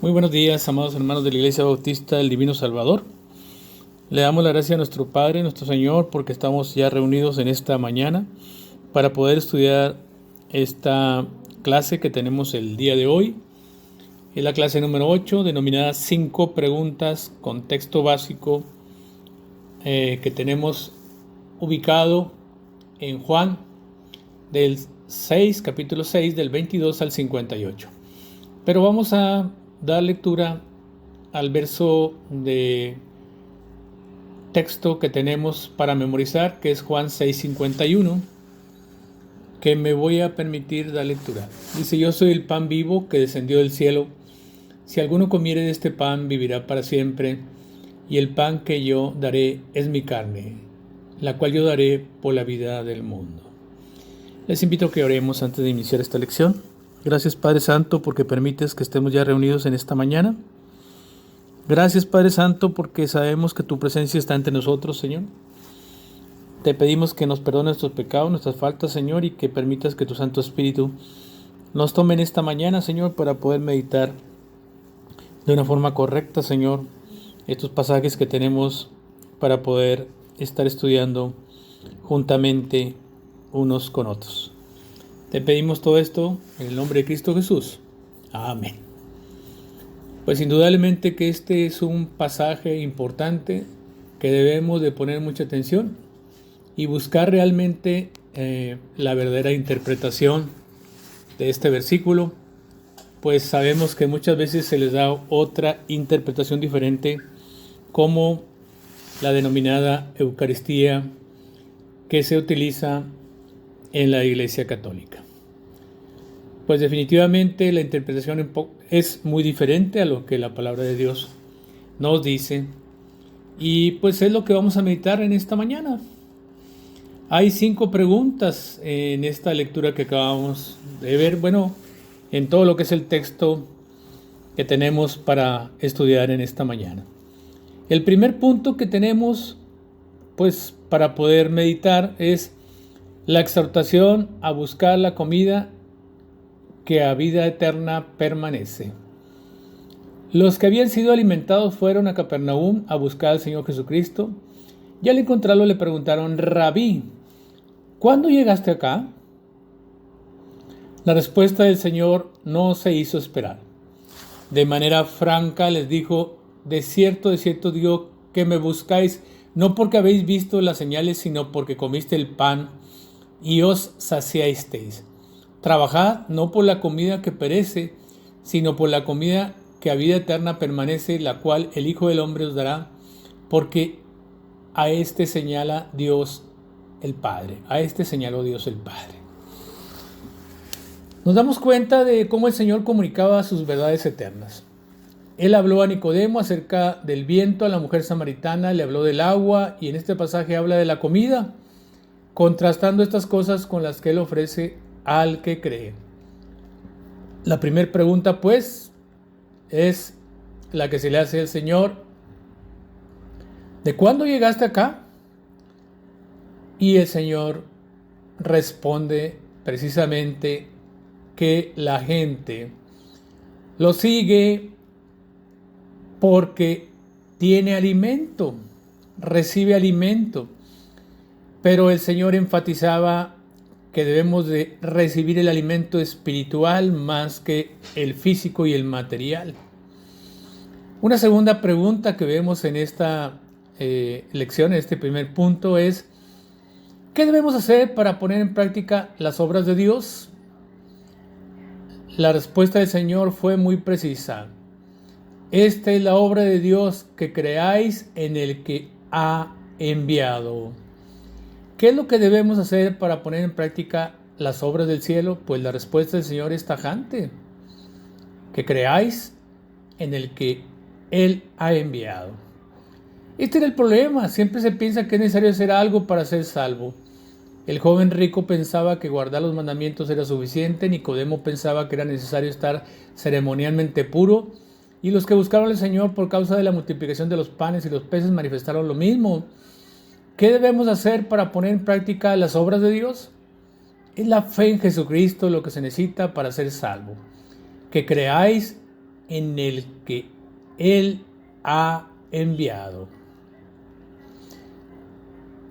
Muy buenos días, amados hermanos de la Iglesia Bautista del Divino Salvador. Le damos la gracia a nuestro Padre, nuestro Señor, porque estamos ya reunidos en esta mañana para poder estudiar esta clase que tenemos el día de hoy. Es la clase número 8, denominada 5 preguntas con texto básico, que tenemos ubicado en Juan del 6, capítulo 6, del 22 al 58. Pero vamos a dar lectura al verso de texto que tenemos para memorizar, que es Juan 6:51, que me voy a permitir dar lectura. Dice: yo soy el pan vivo que descendió del cielo. Si alguno comiere de este pan, vivirá para siempre. Y el pan que yo daré es mi carne, la cual yo daré por la vida del mundo. Les invito a que oremos antes de iniciar esta lección. Gracias, Padre Santo, porque permites que estemos ya reunidos en esta mañana. Gracias, Padre Santo, porque sabemos que tu presencia está entre nosotros, Señor. Te pedimos que nos perdones nuestros pecados, nuestras faltas, Señor, y que permitas que tu Santo Espíritu nos tome en esta mañana, Señor, para poder meditar de una forma correcta, Señor, estos pasajes que tenemos para poder estar estudiando juntamente unos con otros. Te pedimos todo esto en el nombre de Cristo Jesús. Amén. Pues indudablemente que este es un pasaje importante que debemos de poner mucha atención y buscar realmente la verdadera interpretación de este versículo, pues sabemos que muchas veces se les da otra interpretación diferente, como la denominada Eucaristía, que se utiliza en la Iglesia Católica. Pues definitivamente la interpretación es muy diferente a lo que la palabra de Dios nos dice, y pues es lo que vamos a meditar en esta mañana. Hay 5 preguntas en esta lectura que acabamos de ver, en todo lo que es el texto que tenemos para estudiar en esta mañana. El primer punto que tenemos, pues, para poder meditar es la exhortación a buscar la comida que a vida eterna permanece. Los que habían sido alimentados fueron a Capernaum a buscar al Señor Jesucristo, y al encontrarlo le preguntaron: Rabí, ¿cuándo llegaste acá? La respuesta del Señor no se hizo esperar. De manera franca les dijo: de cierto digo que me buscáis, no porque habéis visto las señales, sino porque comiste el pan y os saciasteis. Trabajad no por la comida que perece, sino por la comida que a vida eterna permanece, la cual el Hijo del Hombre os dará, porque a este señala Dios el Padre. A este señaló Dios el Padre. Nos damos cuenta de cómo el Señor comunicaba sus verdades eternas. Él habló a Nicodemo acerca del viento, a la mujer samaritana le habló del agua, y en este pasaje habla de la comida, contrastando estas cosas con las que Él ofrece al que cree. La primera pregunta, pues, es la que se le hace al Señor: ¿de cuándo llegaste acá? Y el Señor responde precisamente que la gente lo sigue porque tiene alimento, recibe alimento. Pero el Señor enfatizaba que debemos de recibir el alimento espiritual más que el físico y el material. Una segunda pregunta que vemos en esta lección, en este primer punto, es: ¿qué debemos hacer para poner en práctica las obras de Dios? La respuesta del Señor fue muy precisa. Esta es la obra de Dios, que creáis en el que ha enviado. ¿Qué es lo que debemos hacer para poner en práctica las obras del cielo? Pues la respuesta del Señor es tajante: que creáis en el que Él ha enviado. Este era el problema. Siempre se piensa que es necesario hacer algo para ser salvo. El joven rico pensaba que guardar los mandamientos era suficiente. Nicodemo pensaba que era necesario estar ceremonialmente puro. Y los que buscaron al Señor por causa de la multiplicación de los panes y los peces manifestaron lo mismo. ¿Qué debemos hacer para poner en práctica las obras de Dios? Es la fe en Jesucristo lo que se necesita para ser salvo. Que creáis en el que Él ha enviado.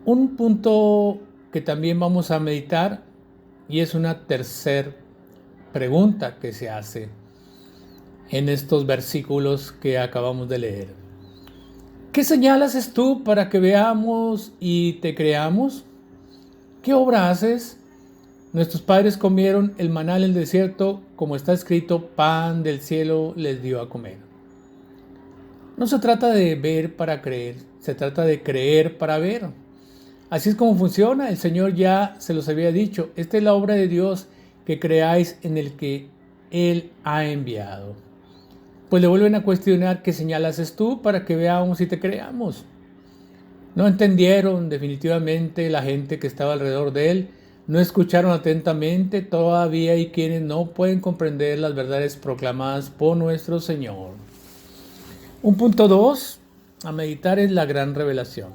Un punto que también vamos a meditar, y es una tercera pregunta que se hace en estos versículos que acabamos de leer. ¿Qué señal haces tú para que veamos y te creamos? ¿Qué obra haces? Nuestros padres comieron el maná en el desierto, como está escrito, pan del cielo les dio a comer. No se trata de ver para creer, se trata de creer para ver. Así es como funciona, el Señor ya se los había dicho, esta es la obra de Dios, que creáis en el que Él ha enviado. Pues le vuelven a cuestionar qué señal haces tú para que veamos y te creamos. No entendieron definitivamente la gente que estaba alrededor de Él, no escucharon atentamente, todavía hay quienes no pueden comprender las verdades proclamadas por nuestro Señor. Un punto 2 a meditar es la gran revelación.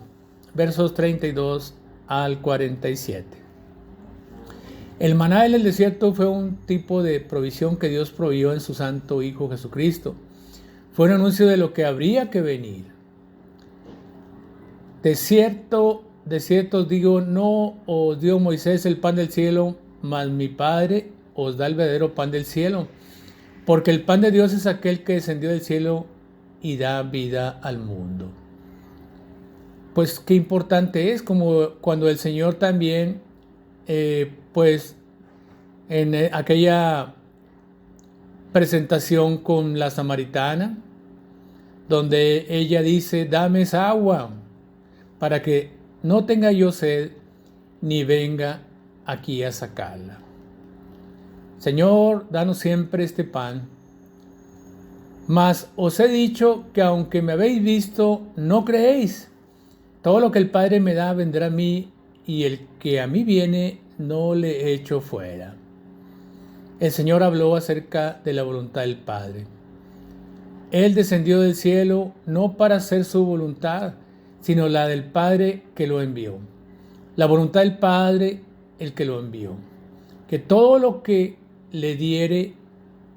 Versos 32 al 47. El maná en el desierto fue un tipo de provisión que Dios proveyó en su Santo Hijo Jesucristo. Fue un anuncio de lo que habría que venir. De cierto os digo, no os dio Moisés el pan del cielo, mas mi Padre os da el verdadero pan del cielo. Porque el pan de Dios es aquel que descendió del cielo y da vida al mundo. Pues qué importante es, como cuando el Señor también, pues en aquella presentación con la samaritana, donde ella dice, dame esa agua, para que no tenga yo sed, ni venga aquí a sacarla. Señor, danos siempre este pan. Mas os he dicho que aunque me habéis visto, no creéis. Todo lo que el Padre me da vendrá a mí, y el que a mí viene no le echo fuera. El Señor habló acerca de la voluntad del Padre. Él descendió del cielo no para hacer su voluntad, sino la del Padre que lo envió. La voluntad del Padre, el que lo envió. Que todo lo que le diere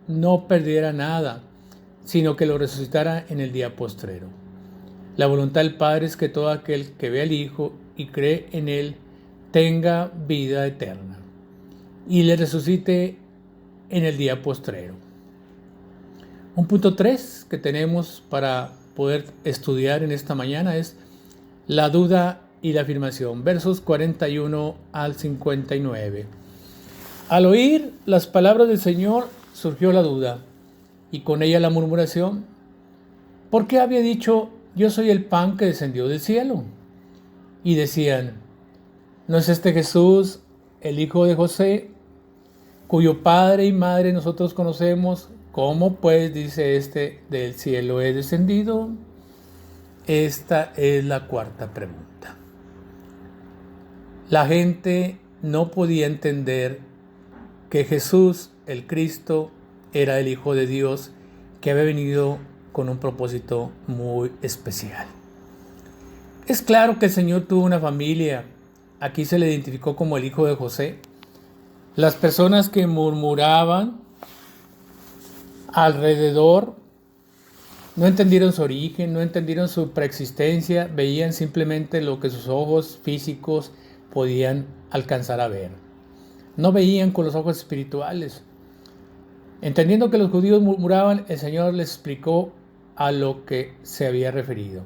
no perdiera nada, sino que lo resucitara en el día postrero. La voluntad del Padre es que todo aquel que ve al Hijo y cree en Él tenga vida eterna y le resucite en el día postrero. Un punto 3 que tenemos para poder estudiar en esta mañana es la duda y la afirmación. Versos 41 al 59. Al oír las palabras del Señor surgió la duda y con ella la murmuración. ¿Por qué había dicho, yo soy el pan que descendió del cielo? Y decían, ¿no es este Jesús, el hijo de José, cuyo padre y madre nosotros conocemos? ¿Cómo pues dice este, del cielo he descendido? Esta es la cuarta pregunta. La gente no podía entender que Jesús, el Cristo, era el Hijo de Dios, que había venido con un propósito muy especial. Es claro que el Señor tuvo una familia. Aquí se le identificó como el hijo de José. Las personas que murmuraban alrededor no entendieron su origen, no entendieron su preexistencia, veían simplemente lo que sus ojos físicos podían alcanzar a ver. No veían con los ojos espirituales. Entendiendo que los judíos murmuraban, el Señor les explicó a lo que se había referido.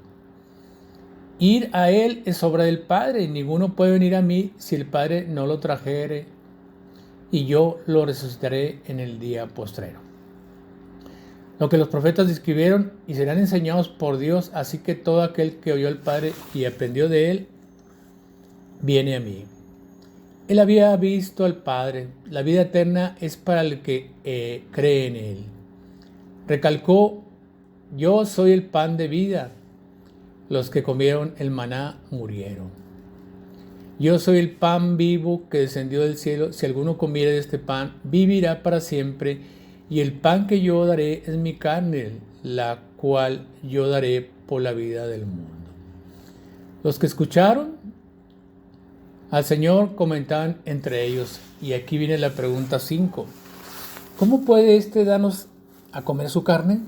Ir a Él es obra del Padre. Ninguno puede venir a mí si el Padre no lo trajere, y yo lo resucitaré en el día postrero. Lo que los profetas describieron y serán enseñados por Dios, así que todo aquel que oyó al Padre y aprendió de Él, viene a mí. Él había visto al Padre. La vida eterna es para el que cree en Él. Recalcó, yo soy el pan de vida. Los que comieron el maná murieron. Yo soy el pan vivo que descendió del cielo. Si alguno comiere de este pan, vivirá para siempre. Y el pan que yo daré es mi carne, la cual yo daré por la vida del mundo. Los que escucharon al Señor comentaban entre ellos. Y aquí viene la pregunta 5. ¿Cómo puede darnos a comer su carne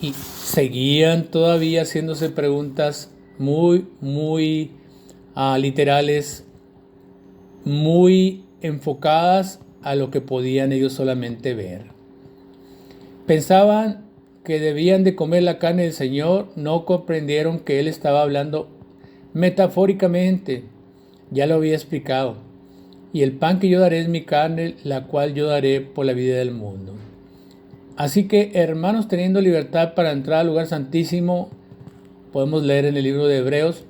y seguían todavía haciéndose preguntas muy literales, muy enfocadas a lo que podían ellos solamente ver. Pensaban que debían de comer la carne del Señor, no comprendieron que Él estaba hablando metafóricamente, ya lo había explicado. Y el pan que yo daré es mi carne, la cual yo daré por la vida del mundo. Así que, hermanos, teniendo libertad para entrar al lugar santísimo, podemos leer en el libro de Hebreos,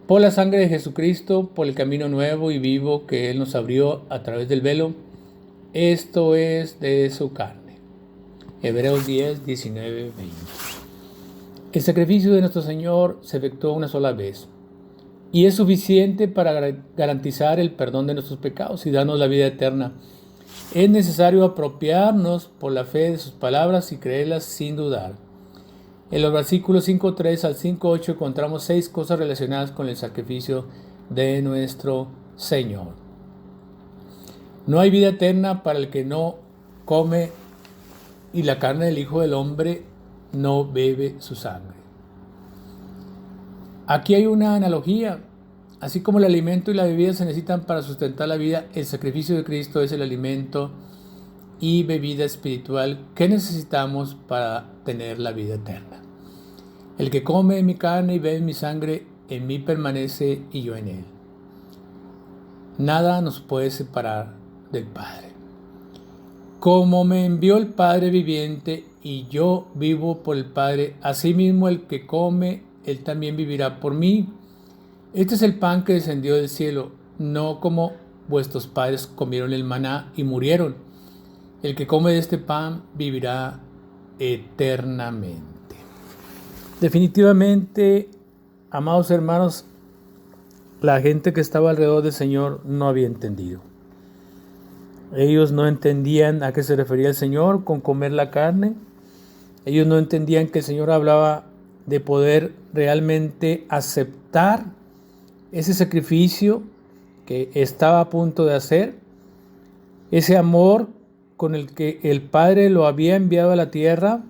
por la sangre de Jesucristo, por el camino nuevo y vivo que Él nos abrió a través del velo, esto es de su carne. Hebreos 10, 19, 20. El sacrificio de nuestro Señor se efectuó una sola vez y es suficiente para garantizar el perdón de nuestros pecados y darnos la vida eterna. Es necesario apropiarnos por la fe de sus palabras y creerlas sin dudar. En los versículos 5.3 al 5.8 encontramos 6 cosas relacionadas con el sacrificio de nuestro Señor. No hay vida eterna para el que no come y la carne del Hijo del Hombre no bebe su sangre. Aquí hay una analogía. Así como el alimento y la bebida se necesitan para sustentar la vida, el sacrificio de Cristo es el alimento y bebida espiritual que necesitamos para tener la vida eterna. El que come mi carne y bebe mi sangre, en mí permanece y yo en él. Nada nos puede separar del Padre. Como me envió el Padre viviente y yo vivo por el Padre, asimismo el que come, él también vivirá por mí. Este es el pan que descendió del cielo, no como vuestros padres comieron el maná y murieron. El que come de este pan vivirá eternamente. Definitivamente, amados hermanos, la gente que estaba alrededor del Señor no había entendido. Ellos no entendían a qué se refería el Señor con comer la carne. Ellos no entendían que el Señor hablaba de poder realmente aceptar ese sacrificio que estaba a punto de hacer, ese amor con el que el Padre lo había enviado a la tierra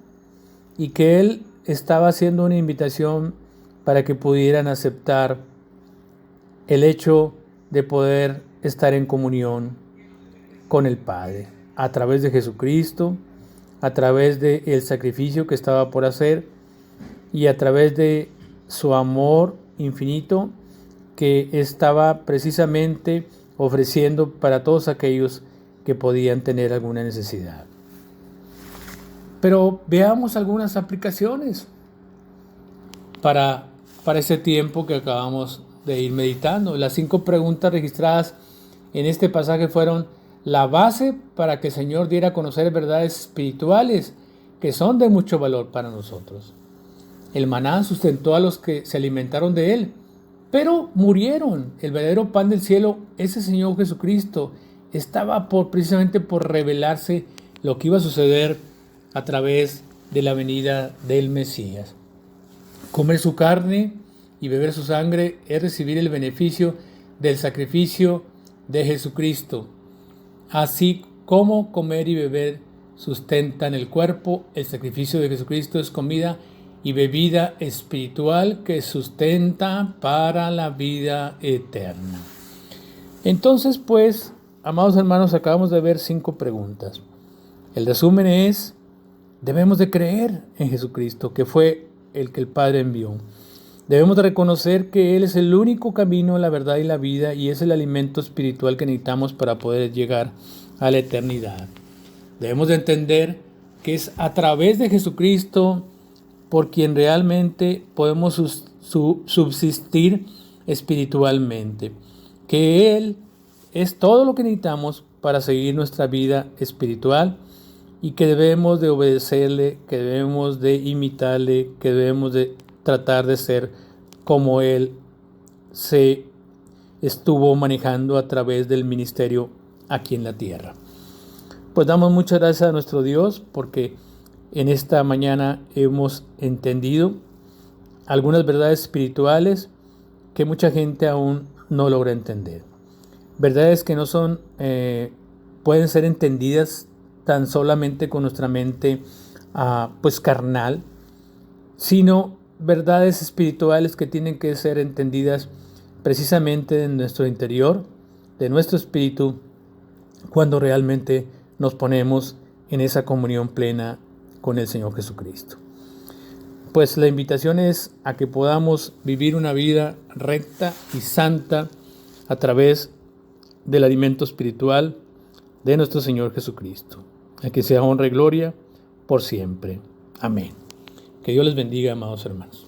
y que Él estaba haciendo una invitación para que pudieran aceptar el hecho de poder estar en comunión con el Padre a través de Jesucristo, a través del sacrificio que estaba por hacer y a través de su amor infinito que estaba precisamente ofreciendo para todos aquellos que podían tener alguna necesidad. Pero veamos algunas aplicaciones para ese tiempo que acabamos de ir meditando. Las 5 preguntas registradas en este pasaje fueron la base para que el Señor diera a conocer verdades espirituales que son de mucho valor para nosotros. El maná sustentó a los que se alimentaron de él, pero murieron. El verdadero pan del cielo, ese Señor Jesucristo, estaba precisamente por revelarse lo que iba a suceder a través de la venida del Mesías. Comer su carne y beber su sangre es recibir el beneficio del sacrificio de Jesucristo. Así como comer y beber sustentan el cuerpo, el sacrificio de Jesucristo es comida y bebida espiritual que sustenta para la vida eterna. Entonces, pues, amados hermanos, acabamos de ver 5 preguntas. El resumen es, debemos de creer en Jesucristo, que fue el que el Padre envió. Debemos de reconocer que Él es el único camino, la verdad y la vida, y es el alimento espiritual que necesitamos para poder llegar a la eternidad. Debemos de entender que es a través de Jesucristo por quien realmente podemos subsistir espiritualmente, que Él es todo lo que necesitamos para seguir nuestra vida espiritual y que debemos de obedecerle, que debemos de imitarle, que debemos de tratar de ser como Él se estuvo manejando a través del ministerio aquí en la tierra. Pues damos muchas gracias a nuestro Dios porque en esta mañana hemos entendido algunas verdades espirituales que mucha gente aún no logra entender. Verdades que no son, pueden ser entendidas tan solamente con nuestra mente pues carnal, sino verdades espirituales que tienen que ser entendidas precisamente en nuestro interior, de nuestro espíritu, cuando realmente nos ponemos en esa comunión plena con el Señor Jesucristo. Pues la invitación es a que podamos vivir una vida recta y santa a través del alimento espiritual de nuestro Señor Jesucristo. A que sea honra y gloria por siempre. Amén. Que Dios les bendiga, amados hermanos.